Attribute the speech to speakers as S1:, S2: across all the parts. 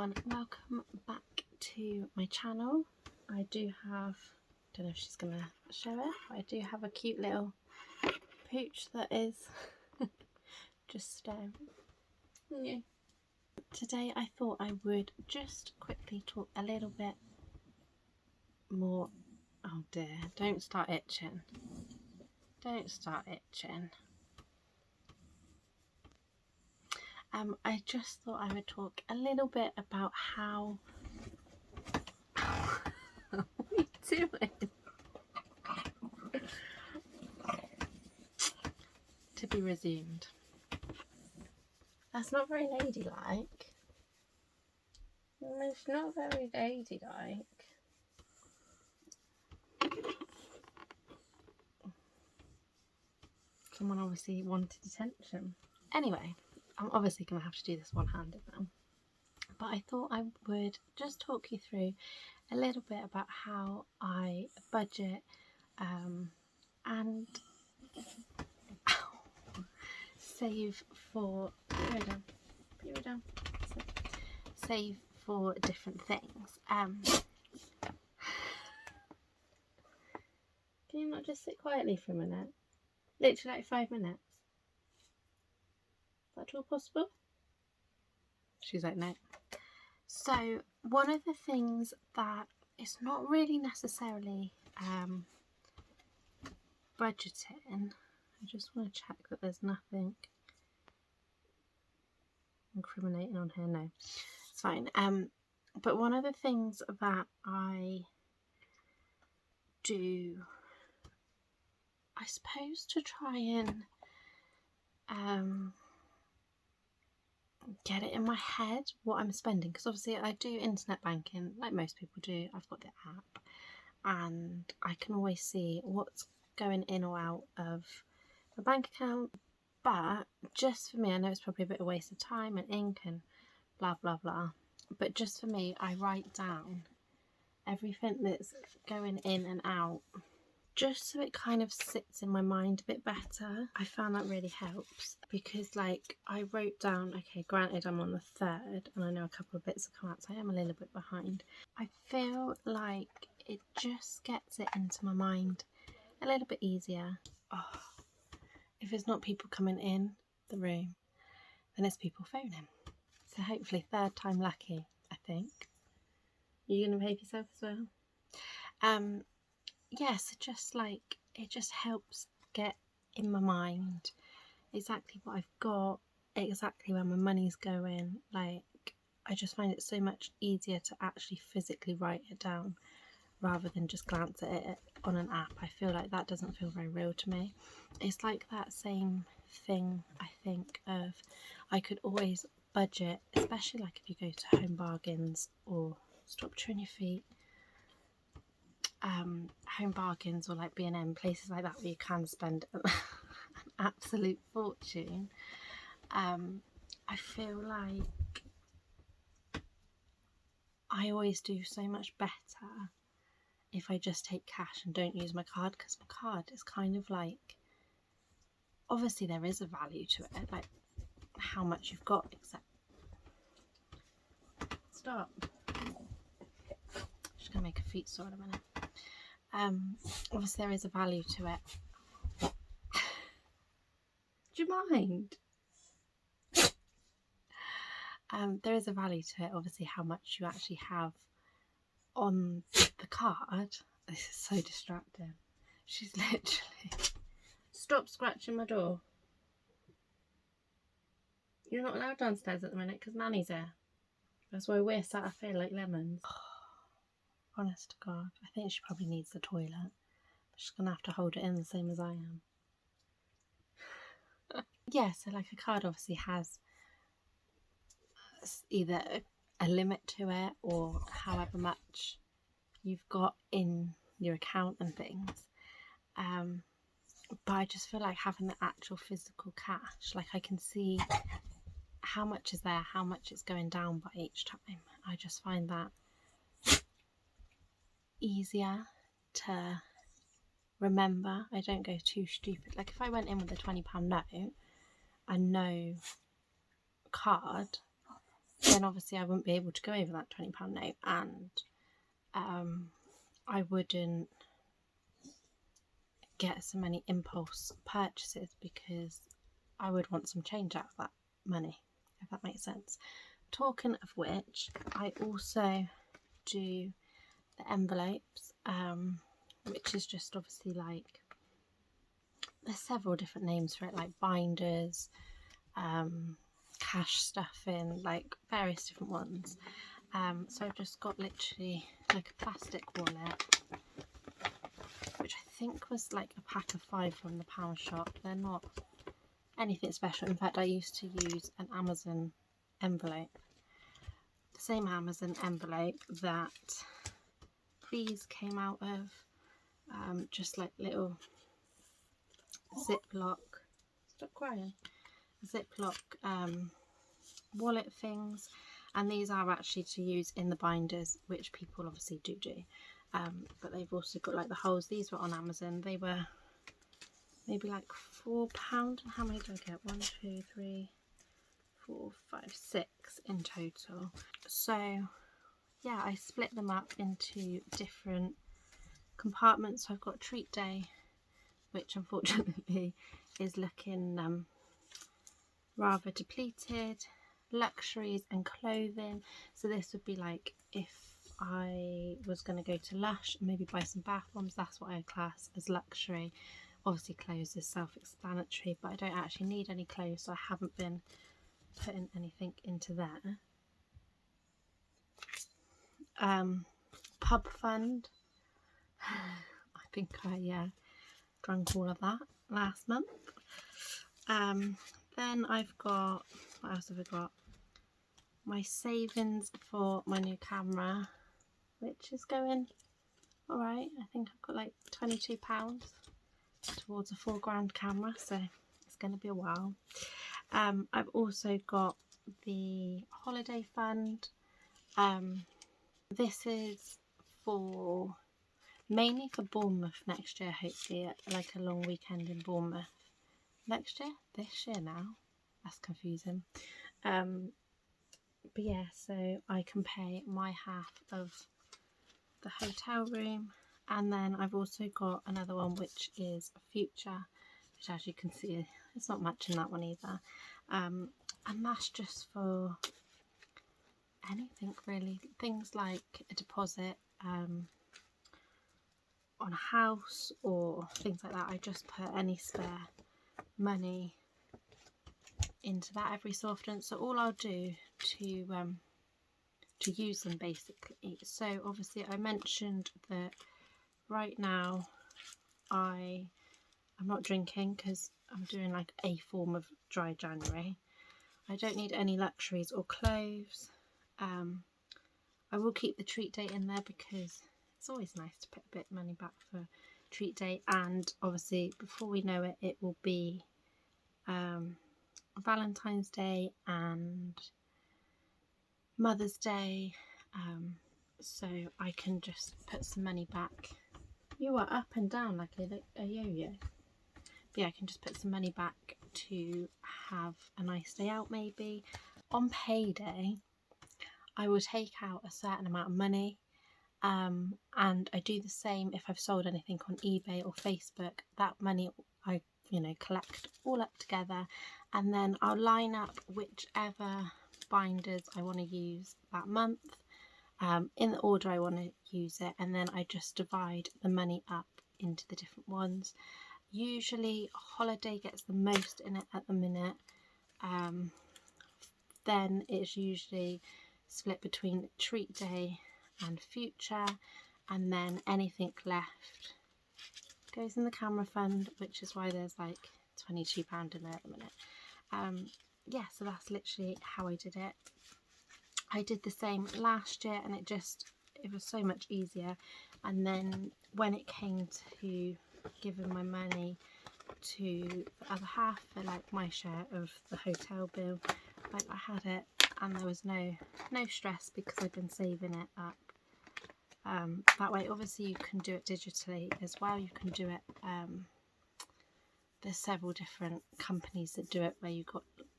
S1: everyone, welcome back to my channel. I do have, don't know if she's gonna show it, but I do have a cute little pooch that is just yeah. Today I thought I would just quickly talk a little bit more. Oh dear, don't start itching. Don't start itching. I just thought I would talk a little bit about how what are you doing? To be resumed. That's not very ladylike. It's not very ladylike. Someone obviously wanted attention. Anyway, I'm obviously going to have to do this one-handed now. But I thought I would just talk you through a little bit about how I budget and save for save for different things. Can you not just sit quietly for a minute? Literally like 5 minutes. Is that all possible? She's like, no. So one of the things that is not really necessarily budgeting, I just want to check that there's nothing incriminating on here. No, it's fine. But one of the things that I do, I suppose, to try and get it in my head what I'm spending, because obviously I do internet banking like most people do. I've got the app and I can always see what's going in or out of the bank account, but just for me, I know it's probably a bit of a waste of time and ink and blah blah blah, but just for me, I write down everything that's going in and out, just so it kind of sits in my mind a bit better. I found that really helps, because like I wrote down, okay, granted I'm on the 3rd and I know a couple of bits have come out, so I am a little bit behind. I feel like it just gets it into my mind a little bit easier. Oh, if it's not people coming in the room, then it's people phoning. So hopefully 3rd time lucky, I think. You're going to behave yourself as well? Yes, just like it just helps get in my mind exactly what I've got, exactly where my money's going. Like, I just find it so much easier to actually physically write it down rather than just glance at it on an app. I feel like that doesn't feel very real to me. It's like that same thing, I think, of I could always budget, especially like if you go to Home Bargains or Stop Chewing Your Feet, Home Bargains or like B&M, places like that where you can spend an absolute fortune. I feel like I always do so much better if I just take cash and don't use my card, because my card is kind of like, obviously there is a value to it, like how much you've got, except stop. Just gonna make a feet sore in a minute. Obviously there is a value to it. Do you mind? There is a value to it, obviously, how much you actually have on the card. This is so distracting. She's literally... Stop scratching my door. You're not allowed downstairs at the minute because Nanny's here. That's why we're sat up here like lemons. Honest to God, I think she probably needs the toilet. She's going to have to hold it in the same as I am. Yeah, so like a card obviously has either a limit to it or however much you've got in your account and things. But I just feel like having the actual physical cash, like I can see how much is there, how much it's going down by each time. I just find that easier to remember. I don't go too stupid. Like if I went in with a £20 note and no card, then obviously I wouldn't be able to go over that £20 note, and I wouldn't get so many impulse purchases because I would want some change out of that money, if that makes sense. Talking of which, I also do the envelopes, which is just obviously like, there's several different names for it, like binders, cash stuffing, like various different ones. So I've just got literally like a plastic wallet, which I think was like a pack of 5 from the pound shop. They're not anything special. In fact, I used to use an Amazon envelope, the same Amazon envelope that these came out of, just like little Ziploc, stop crying, Ziploc wallet things, and these are actually to use in the binders, which people obviously do. But they've also got like the holes. These were on Amazon. They were maybe like £4. How many did I get? 1, 2, 3, 4, 5, 6 in total. So yeah, I split them up into different compartments. So I've got treat day, which unfortunately is looking rather depleted. Luxuries and clothing. So this would be like if I was going to go to Lush and maybe buy some bath bombs, that's what I class as luxury. Obviously clothes is self-explanatory, but I don't actually need any clothes, so I haven't been putting anything into there. Pub fund. I think I drank all of that last month. Then I've got, what else have I got? My savings for my new camera, which is going alright. I think I've got like £22 towards a £4 camera, so it's going to be a while. I've also got the holiday fund. This is for mainly for Bournemouth next year, hopefully, like a long weekend in Bournemouth. Next year? This year now? That's confusing. But yeah, so I can pay my half of the hotel room, and then I've also got another one which is a future, which as you can see it's not much in that one either, and that's just for anything really, things like a deposit on a house or things like that. I just put any spare money into that every so often. So all I'll do to use them basically, so obviously I mentioned that right now I'm not drinking because I'm doing like a form of dry January. I don't need any luxuries or clothes. I will keep the treat day in there because it's always nice to put a bit of money back for treat day, and obviously before we know it, it will be Valentine's Day and Mother's Day, so I can just put some money back. You are up and down like a yo-yo. But yeah, I can just put some money back to have a nice day out maybe. On payday, I will take out a certain amount of money, and I do the same if I've sold anything on eBay or Facebook. That money I collect all up together, and then I'll line up whichever binders I want to use that month, in the order I want to use it, and then I just divide the money up into the different ones. Usually holiday gets the most in it at the minute, then it's usually split between treat day and future, and then anything left goes in the camera fund, which is why there's like £22 in there at the minute. Yeah, so that's literally how I did it. I did the same last year, and it was so much easier. And then when it came to giving my money to the other half for like my share of the hotel bill, like I had it, and there was no stress because I've been saving it up. That way, obviously you can do it digitally as well. You can do it, there's several different companies that do it where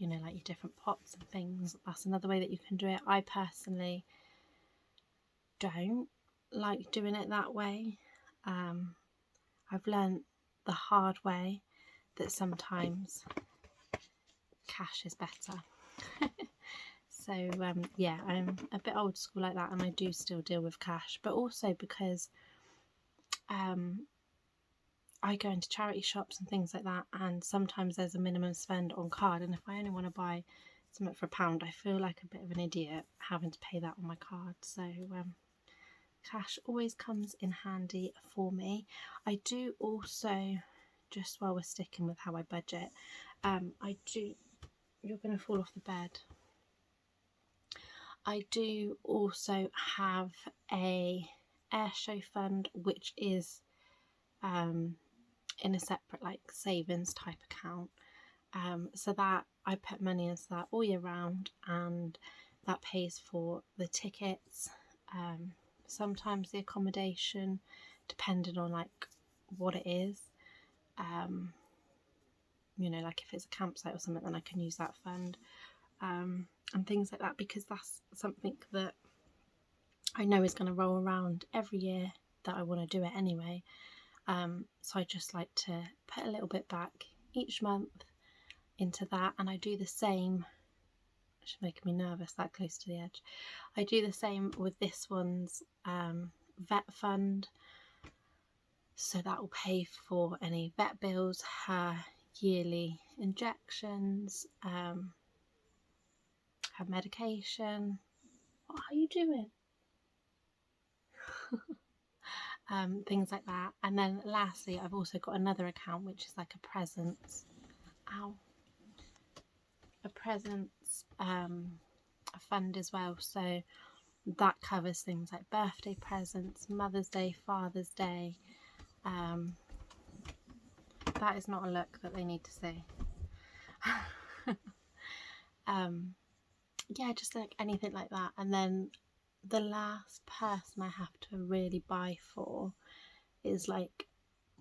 S1: you know, like your different pots and things. That's another way that you can do it. I personally don't like doing it that way. I've learned the hard way that sometimes cash is better. So yeah, I'm a bit old school like that, and I do still deal with cash, but also because I go into charity shops and things like that, and sometimes there's a minimum spend on card, and if I only want to buy something for £1, I feel like a bit of an idiot having to pay that on my card. So cash always comes in handy for me. I do also, just while we're sticking with how I budget, you're going to fall off the bed. I do also have a air show fund, which is in a separate like savings type account, so that I put money into that all year round, and that pays for the tickets, sometimes the accommodation, depending on like what it is. You know, like if it's a campsite or something, then I can use that fund, and things like that, because that's something that I know is going to roll around every year that I want to do it anyway. So I just like to put a little bit back each month into that, and I do the same. It's making me nervous that close to the edge. I do the same with this one's vet fund, so that will pay for any vet bills, her yearly injections, her medication. What are you doing? Things like that. And then lastly, I've also got another account which is like a presents a fund as well, so that covers things like birthday presents, Mother's Day, Father's Day. That is not a look that they need to see. Yeah, just like anything like that. And then the last person I have to really buy for is like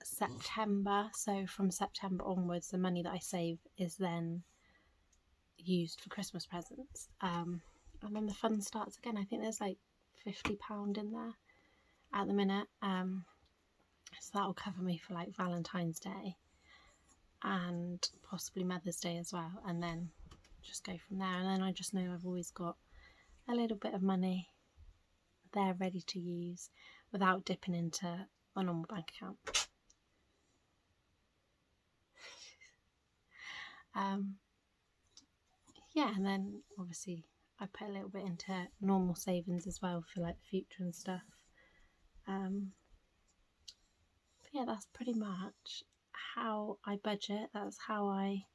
S1: September. So from September onwards, the money that I save is then used for Christmas presents. And then the fun starts again. I think there's like £50 in there at the minute. So that will cover me for like Valentine's Day and possibly Mother's Day as well, and then just go from there. And then I just know I've always got a little bit of money there ready to use without dipping into a normal bank account. Yeah, and then obviously I put a little bit into normal savings as well for like the future and stuff. But yeah, that's pretty much how I budget. That's how I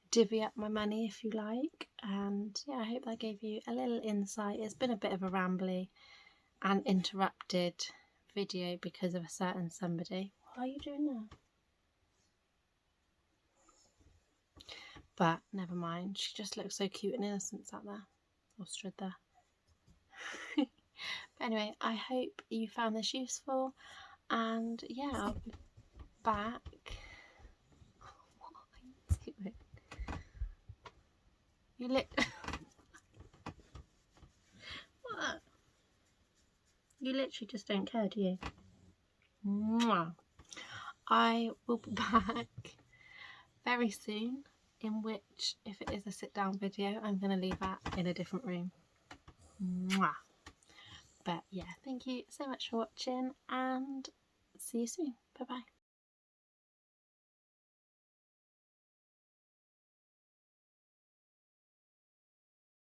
S1: divvy up my money, if you like. And yeah, I hope that gave you a little insight. It's been a bit of a rambly and interrupted video because of a certain somebody. What are you doing now? But never mind, she just looks so cute and innocent sat there, or stood there. But anyway, I hope you found this useful, and yeah, I'll be back. What are you doing? You What? You literally just don't care, do you? Mwah. I will be back very soon, in which, if it is a sit down video, I'm going to leave that in a different room. Mwah. But yeah, thank you so much for watching, and see you soon. Bye bye.